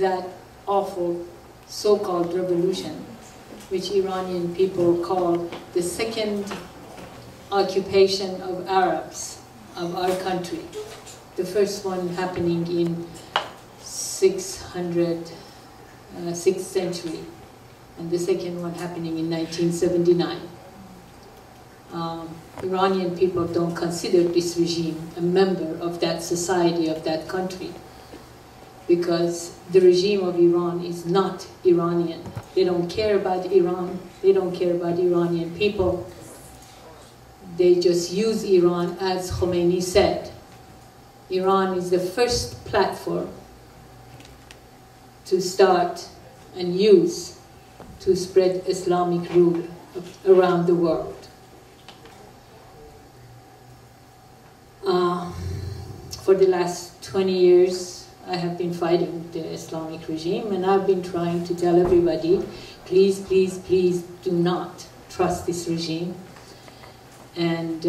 that awful so-called revolution, which Iranian people call the second occupation of Arabs of our country. The first one happening in 6th century, and the second one happening in 1979. Iranian people don't consider this regime a member of that society, of that country, because the regime of Iran is not Iranian. They don't care about Iran, they don't care about Iranian people. They just use Iran, as Khomeini said. Iran is the first platform to start and use to spread Islamic rule around the world. For the last 20 years, I have been fighting the Islamic regime, and I've been trying to tell everybody, please, please, please do not trust this regime, and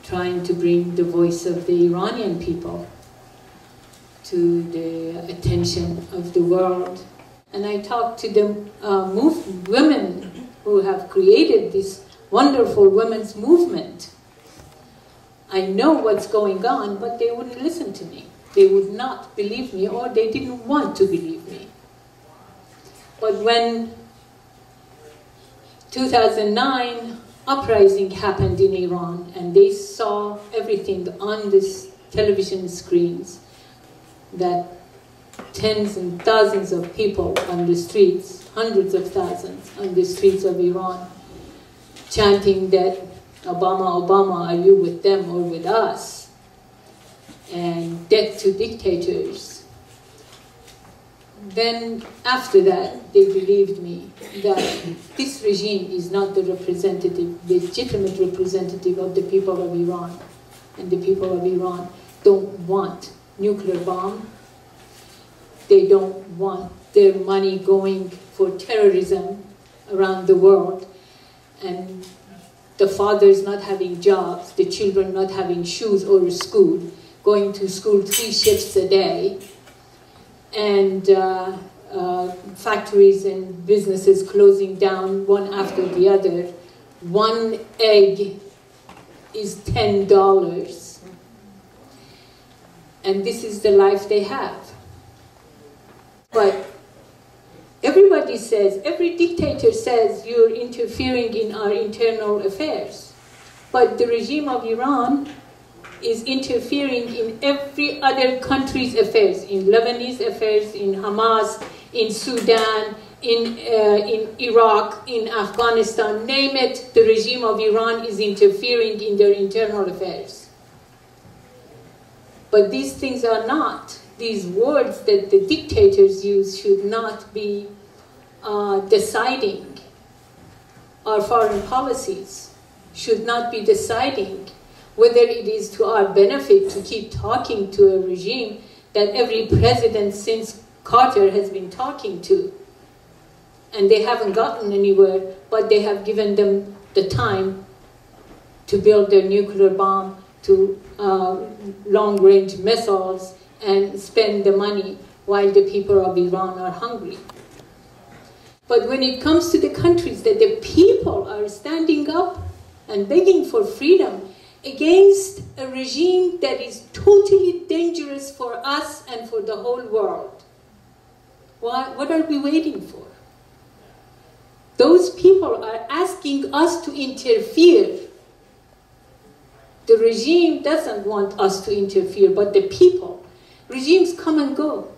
trying to bring the voice of the Iranian people to the attention of the world. And I talked to the women who have created this wonderful women's movement. I know what's going on, but they wouldn't listen to me. They would not believe me, or they didn't want to believe me. But when 2009 uprising happened in Iran, and they saw everything on this television screens, that tens and thousands of people on the streets, hundreds of thousands on the streets of Iran, chanting that Obama, Obama, are you with them or with us? And death to dictators. Then after that, they believed me that this regime is not the legitimate representative of the people of Iran. And the people of Iran don't want nuclear bomb. They don't want their money going for terrorism around the world. And the fathers not having jobs, the children not having shoes or school, going to school 3 shifts a day, and factories and businesses closing down one after the other. One egg is $10. And this is the life they have. But everybody says, every dictator says, you're interfering in our internal affairs. But the regime of Iran is interfering in every other country's affairs, in Lebanese affairs, in Hamas, in Sudan, in Iraq, in Afghanistan, name it, the regime of Iran is interfering in their internal affairs. But these things are not. These words that the dictators use should not be deciding our foreign policies, should not be deciding whether it is to our benefit to keep talking to a regime that every president since Carter has been talking to. And they haven't gotten anywhere, but they have given them the time to build their nuclear bomb, to long-range missiles, and spend the money while the people of Iran are hungry. But when it comes to the countries that the people are standing up and begging for freedom against a regime that is totally dangerous for us and for the whole world, what are we waiting for? Those people are asking us to interfere. The regime doesn't want us to interfere, but the people. Regimes come and go.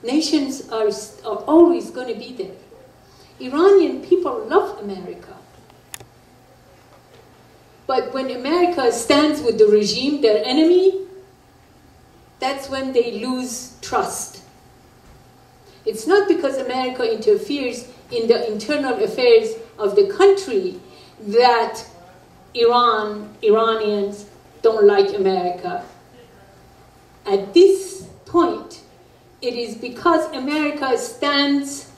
Nations are always going to be there. Iranian people love America. But when America stands with the regime, their enemy, that's when they lose trust. It's not because America interferes in the internal affairs of the country that Iranians don't like America. At this point, it is because America stands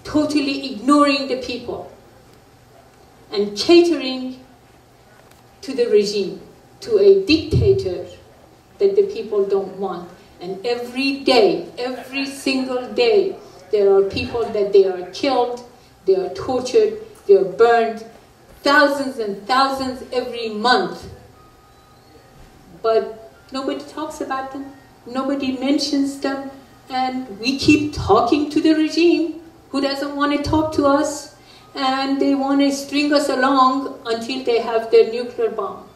totally ignoring the people and catering to the regime, to a dictator that the people don't want. And every day, every single day, there are people that they are killed, they are tortured, they are burned, thousands and thousands every month. But nobody talks about them, nobody mentions them, and we keep talking to the regime who doesn't want to talk to us, and they want to string us along until they have their nuclear bomb.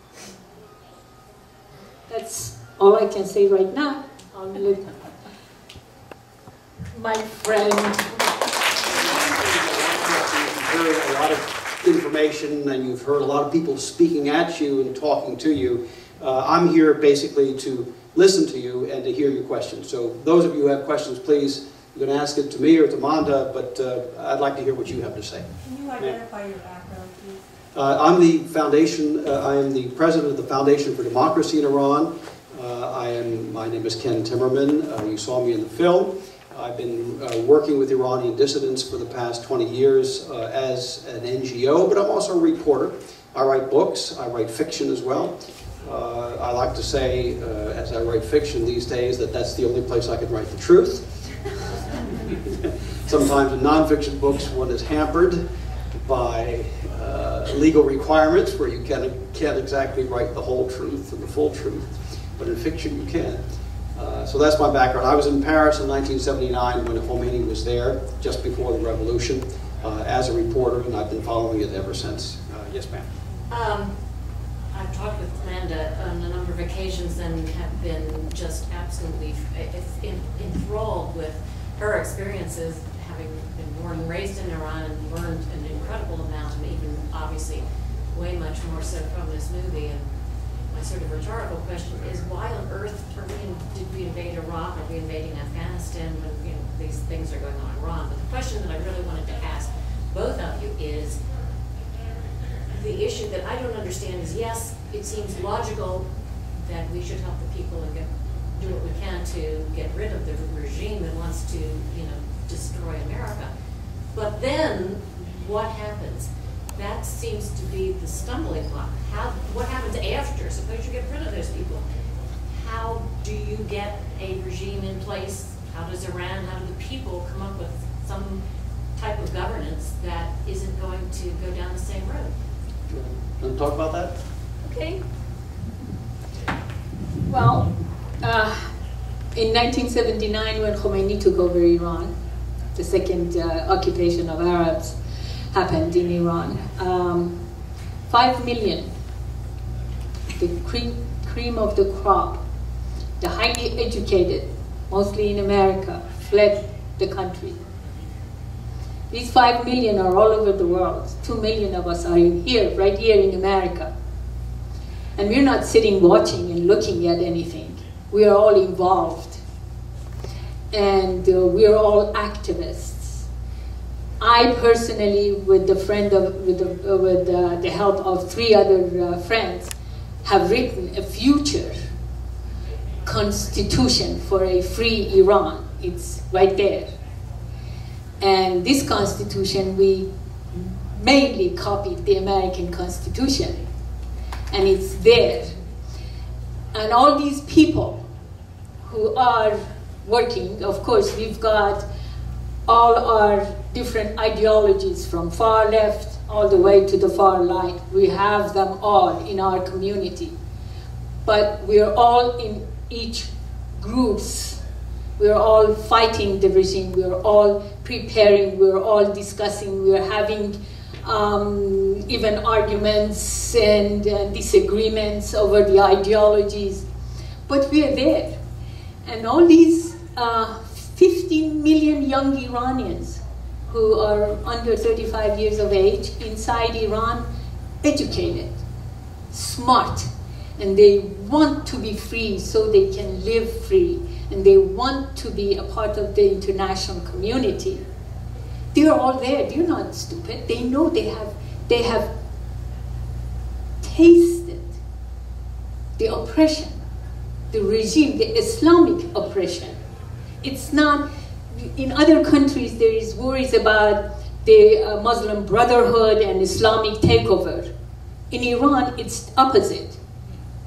That's all I can say right now. I'll let my friend. You've heard a lot of information, and you've heard a lot of people speaking at you and talking to you. I'm here basically to listen to you and to hear your questions. So those of you who have questions, please, you can ask it to me or to Manda, but I'd like to hear what you have to say. Can you identify your background, please? I'm the foundation. I am the president of the Foundation for Democracy in Iran. My name is Ken Timmerman. You saw me in the film. I've been working with Iranian dissidents for the past 20 years as an NGO, but I'm also a reporter. I write books. I write fiction as well. I like to say, as I write fiction these days, that that's the only place I can write the truth. Sometimes in nonfiction books, one is hampered by legal requirements where you can't exactly write the whole truth and the full truth, but in fiction you can. So that's my background. I was in Paris in 1979 when Khomeini was there, just before the revolution, as a reporter, and I've been following it ever since. Yes, ma'am. I've talked with Amanda on a number of occasions and have been just absolutely enthralled with her experiences, having been born and raised in Iran and learned an incredible amount, and even obviously way much more so from this movie. And my sort of rhetorical question is, why on earth did we invade Iraq? Are we invading Afghanistan when these things are going on in Iran? But the question that I really wanted to ask both of you is, the issue that I don't understand is, yes, it seems logical that we should help the people and do what we can to get rid of the regime that wants to, destroy America. But then, what happens? That seems to be the stumbling block. What happens after? Suppose you get rid of those people. How do you get a regime in place? How does Iran, how do the people come up with some type of governance that isn't going to go down the same road? You want to talk about that? Okay. Well, in 1979, when Khomeini took over Iran, the second occupation of Arabs happened in Iran. 5 million, the cream of the crop, the highly educated, mostly in America, fled the country. These 5 million are all over the world. 2 million of us are here, right here in America. And we're not sitting watching and looking at anything. We are all involved. And we're all activists. I personally, with the help of 3 other friends, have written a future constitution for a free Iran. It's right there. And this constitution, we mainly copied the American Constitution. And it's there. And all these people who are working, of course, we've got all our different ideologies from far left all the way to the far right. We have them all in our community. But we're all in each groups. We're all fighting the regime. We're all preparing. We're all discussing. We're having even arguments and disagreements over the ideologies. But we're there. And all these 15 million young Iranians who are under 35 years of age inside Iran, educated, smart, and they want to be free so they can live free, and they want to be a part of the international community. They're all there. They're not stupid. They know they have tasted the oppression, the regime, the Islamic oppression. It's not, in other countries there is worries about the Muslim Brotherhood and Islamic takeover. In Iran, it's opposite.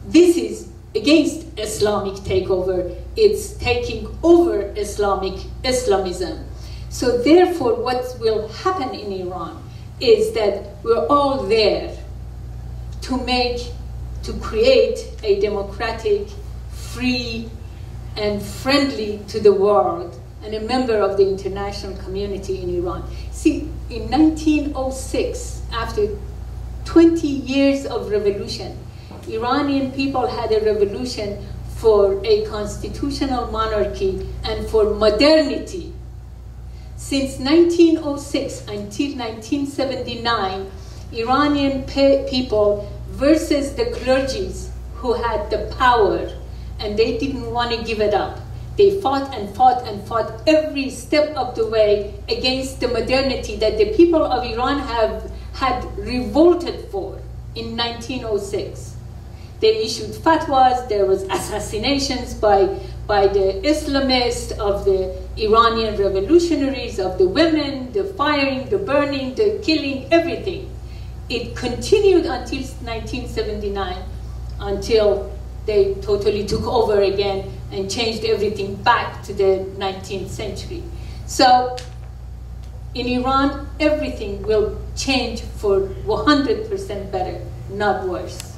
This is against Islamic takeover. it's taking over Islamism. So therefore, what will happen in Iran is that we're all there to create a democratic, free, and friendly to the world, and a member of the international community in Iran. See, in 1906, after 20 years of revolution, Iranian people had a revolution for a constitutional monarchy and for modernity. Since 1906 until 1979, Iranian people versus the clergies who had the power, and they didn't want to give it up. They fought and fought and fought every step of the way against the modernity that the people of Iran had revolted for in 1906. They issued fatwas, there was assassinations by the Islamists of the Iranian revolutionaries, of the women, the firing, the burning, the killing, everything. It continued until 1979, until they totally took over again and changed everything back to the 19th century. So in Iran, everything will change for 100% better, not worse.